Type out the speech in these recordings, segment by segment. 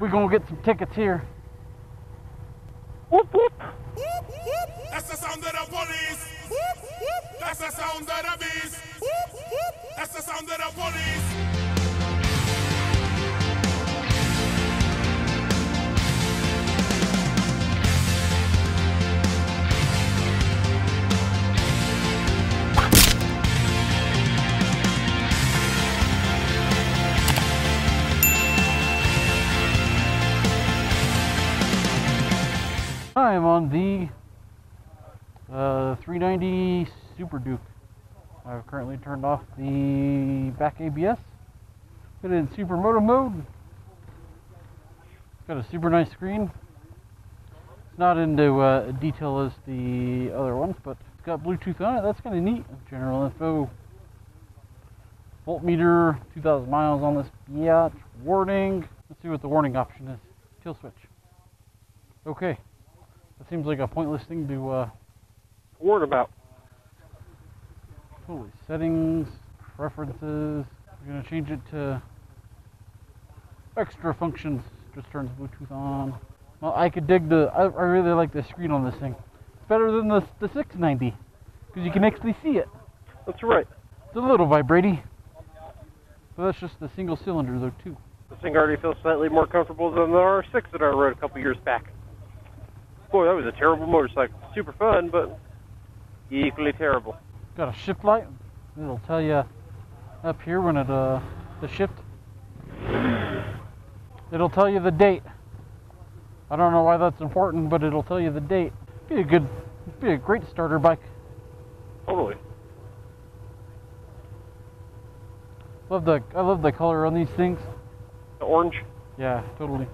We're gonna get some tickets here. Whoop whoop. That's the sound of the police. That's the sound of the beast. That's the sound of the police. I am on the 390 Super Duke. I've currently turned off the back ABS. Put it in super moto mode. It's got a super nice screen. It's not into detail as the other ones, but it's got Bluetooth on it. That's kind of neat. General info. Voltmeter, 2,000 miles on this yacht. Warning. Let's see what the warning option is. Kill switch. Okay. That seems like a pointless thing to warn about. Holy, settings, preferences. We're gonna change it to extra functions. Just turns Bluetooth on. Well, I could dig the. I really like the screen on this thing. It's better than the 690 because you can actually see it. That's right. It's a little vibraty, but that's just the single cylinder though too. This thing already feels slightly more comfortable than the R6 that I rode a couple years back. Boy, that was a terrible motorcycle. Super fun, but equally terrible. Got a shift light. It'll tell you up here when it the shift. It'll tell you the date. I don't know why that's important, but it'll tell you the date. Be a great starter bike. Totally. I love the color on these things. The orange. Yeah, totally.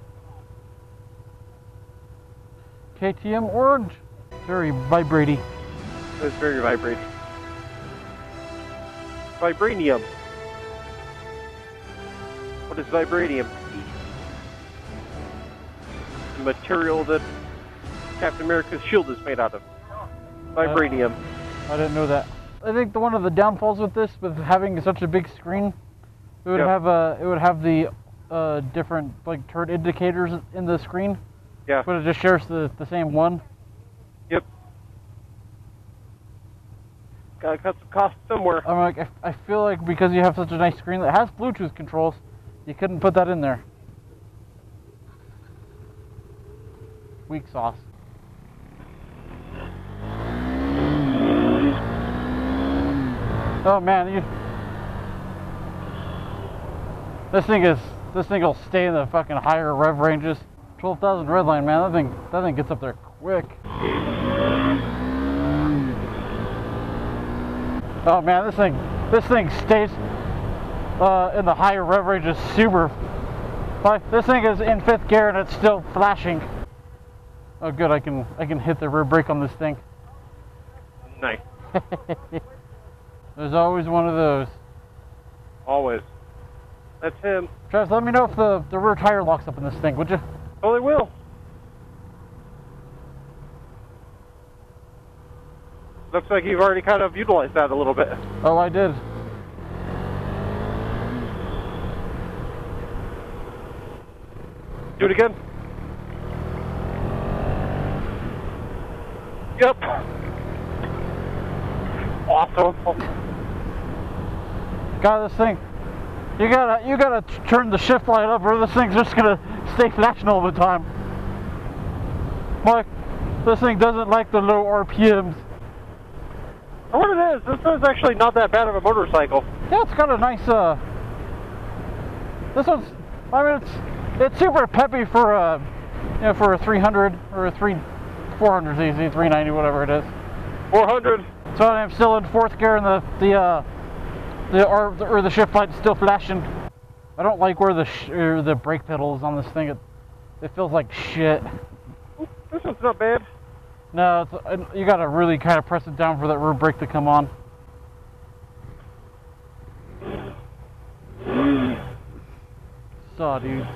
KTM orange. Very vibraty. It's very vibrating. Vibranium. What is vibranium? The material that Captain America's shield is made out of. Vibranium. I didn't know that. I think one of the downfalls with this, with having such a big screen, it would have the different like turn indicators in the screen. Yeah. But it just shares the same one. Yep. Gotta cut some costs somewhere. I'm like, I feel like because you have such a nice screen that has Bluetooth controls, you couldn't put that in there. Weak sauce. Oh man, this thing will stay in the fucking higher rev ranges. 12,000 redline, man. That thing gets up there quick. Oh man, this thing stays in the higher rev ranges super. Like, this thing is in 5th gear and it's still flashing. Oh good, I can hit the rear brake on this thing. Nice. There's always one of those. Always. That's him. Travis, let me know if the rear tire locks up in this thing, would you? Oh, they will. Looks like you've already kind of utilized that a little bit. Oh, I did. Do it again. Yep. Awesome. God, this thing. You gotta turn the shift light up, or this thing's just gonna stay flashing all the time. Like, this thing doesn't like the low RPMs. What it is, this is actually not that bad of a motorcycle. Yeah, it's got a nice. This one's. I mean, it's super peppy for a 300 or a 400 cc, 390, whatever it is. 400. So I'm still in 4th gear, and the shift light's still flashing. I don't like where the brake pedal is on this thing. It feels like shit. This one's not bad. No, you gotta really kind of press it down for that rear brake to come on. Saw dudes.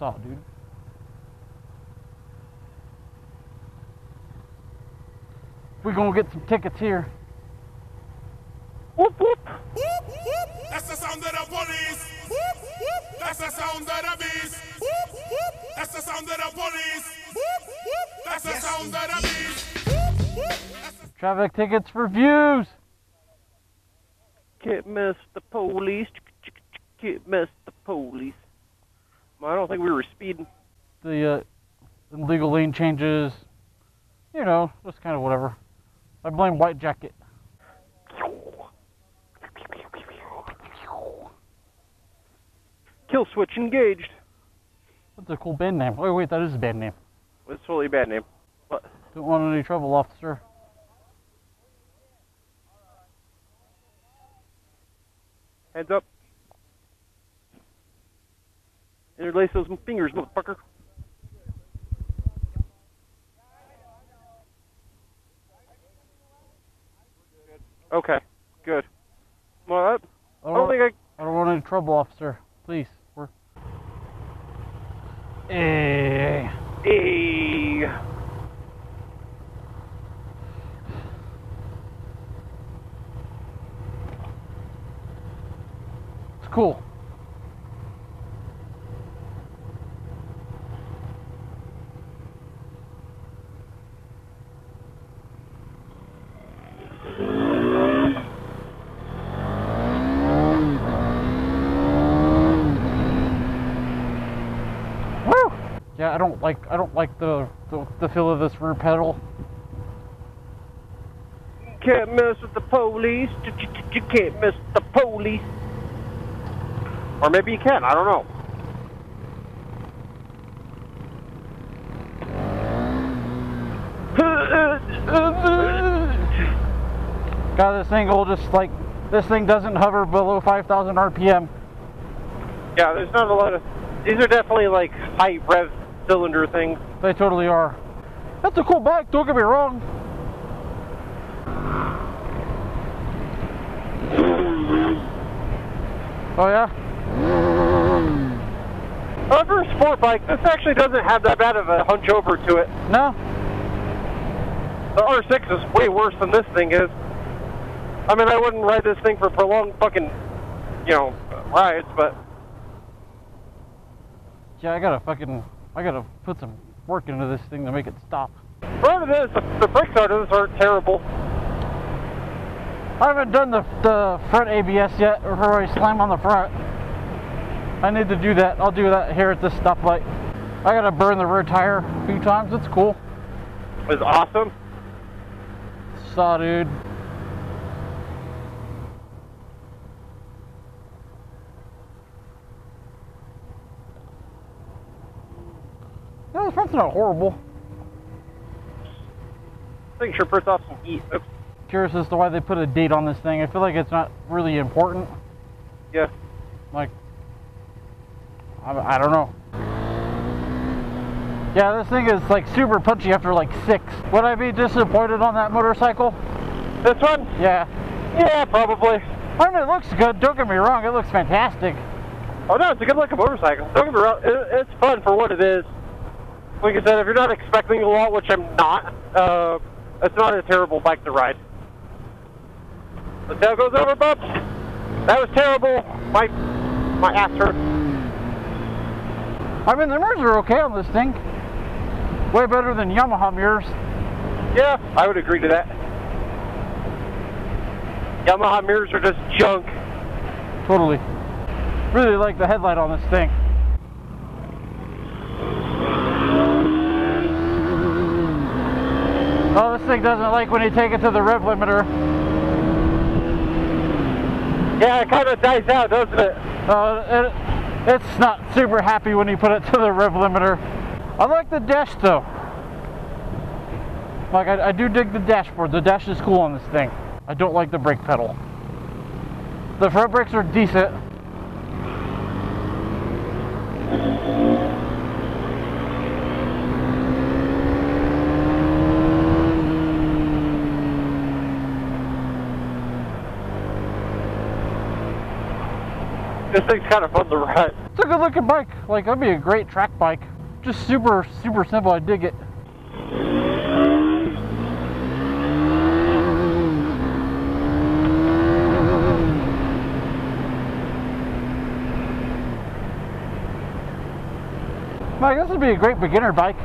saw, dude. We're gonna get some tickets here. Whoop, whoop. Whoop, whoop. That's the sound of the police. Whoop, whoop. That's the sound of the beast. Whoop, whoop. That's the sound of the police. Whoop, whoop. That's the sound of the beast. Whoop, whoop. Traffic tickets for views. Can't miss the police. Can't miss the police. Well, I don't think we were speeding. The illegal lane changes. You know, just kind of whatever. I blame White Jacket. Kill switch engaged. That's a cool band name. Oh wait, that is a band name. It's totally a bad name. What? Don't want any trouble, officer. Hands up. Interlace those fingers, motherfucker. Okay, good. Well, I don't want any trouble, officer. Please, we're. Hey. Hey. It's cool. Yeah, I don't like the feel of this rear pedal. Can't mess with the police. You can't mess with the police. Or maybe you can. I don't know. God, this thing will just like this thing doesn't hover below 5,000 RPM. Yeah, there's not a lot of. These are definitely like high rev cylinder things. They totally are. That's a cool bike, don't get me wrong. Oh yeah? For a sport bike, this actually doesn't have that bad of a hunch over to it. No? The R6 is way worse than this thing is. I mean, I wouldn't ride this thing for prolonged fucking, you know, rides, but... Yeah, I gotta put some work into this thing to make it stop. Part of this, the brakes on this aren't terrible. I haven't done the front ABS yet, before I slam on the front. I need to do that. I'll do that here at this stoplight. I gotta burn the rear tire a few times. It's cool. It's awesome. Saw, dude. No, the front's not horrible. I think sure puts off some heat. Oops. Curious as to why they put a date on this thing. I feel like it's not really important. Yeah. Like, I don't know. Yeah, this thing is like super punchy after like 6. Would I be disappointed on that motorcycle? This one? Yeah. Yeah, probably. I mean, it looks good. Don't get me wrong. It looks fantastic. Oh no, it's a good looking motorcycle. Don't get me wrong. It's fun for what it is. Like I said, if you're not expecting a lot, which I'm not, it's not a terrible bike to ride. The tail goes over bumps. That was terrible. My ass hurt. I mean, the mirrors are okay on this thing. Way better than Yamaha mirrors. Yeah, I would agree to that. Yamaha mirrors are just junk. Totally. Really like the headlight on this thing. Oh, this thing doesn't like when you take it to the rev limiter. Yeah, it kind of dies out, doesn't it? It's not super happy when you put it to the rev limiter. I like the dash though. Like, I do dig the dashboard. The dash is cool on this thing. I don't like the brake pedal. The front brakes are decent. This thing's kind of fun to ride. It's a good looking bike. Like, that'd be a great track bike. Just super simple. I dig it. Mike, this would be a great beginner bike.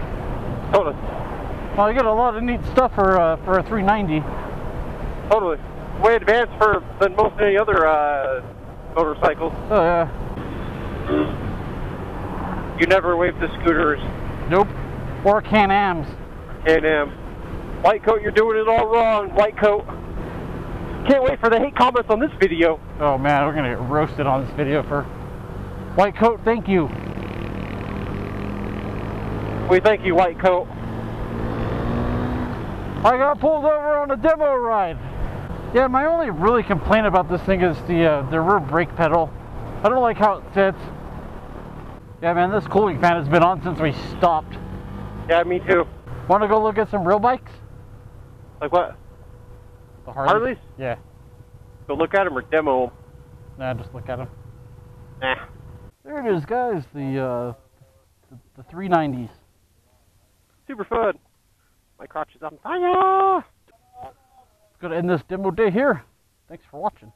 Totally. Well, you get a lot of neat stuff for a 390. Totally. Way advanced than most any other motorcycles. Oh yeah. You never wave the scooters. Nope. Or Can-Ams. Can-Am. White coat, you're doing it all wrong. White coat. Can't wait for the hate comments on this video. Oh man, we're gonna get roasted on this video for white coat. Thank you. We thank you, white coat. I got pulled over on a demo ride. Yeah, my only really complaint about this thing is the rear brake pedal. I don't like how it sits. Yeah, man, this cooling fan has been on since we stopped. Yeah, me too. Want to go look at some real bikes? Like what? The Harleys? Harleys? Yeah. Go look at them or demo them? Nah, just look at them. Nah. There it is, guys. The 390s. Super fun. My crotch is on fire. Gonna end this demo day here. Thanks for watching.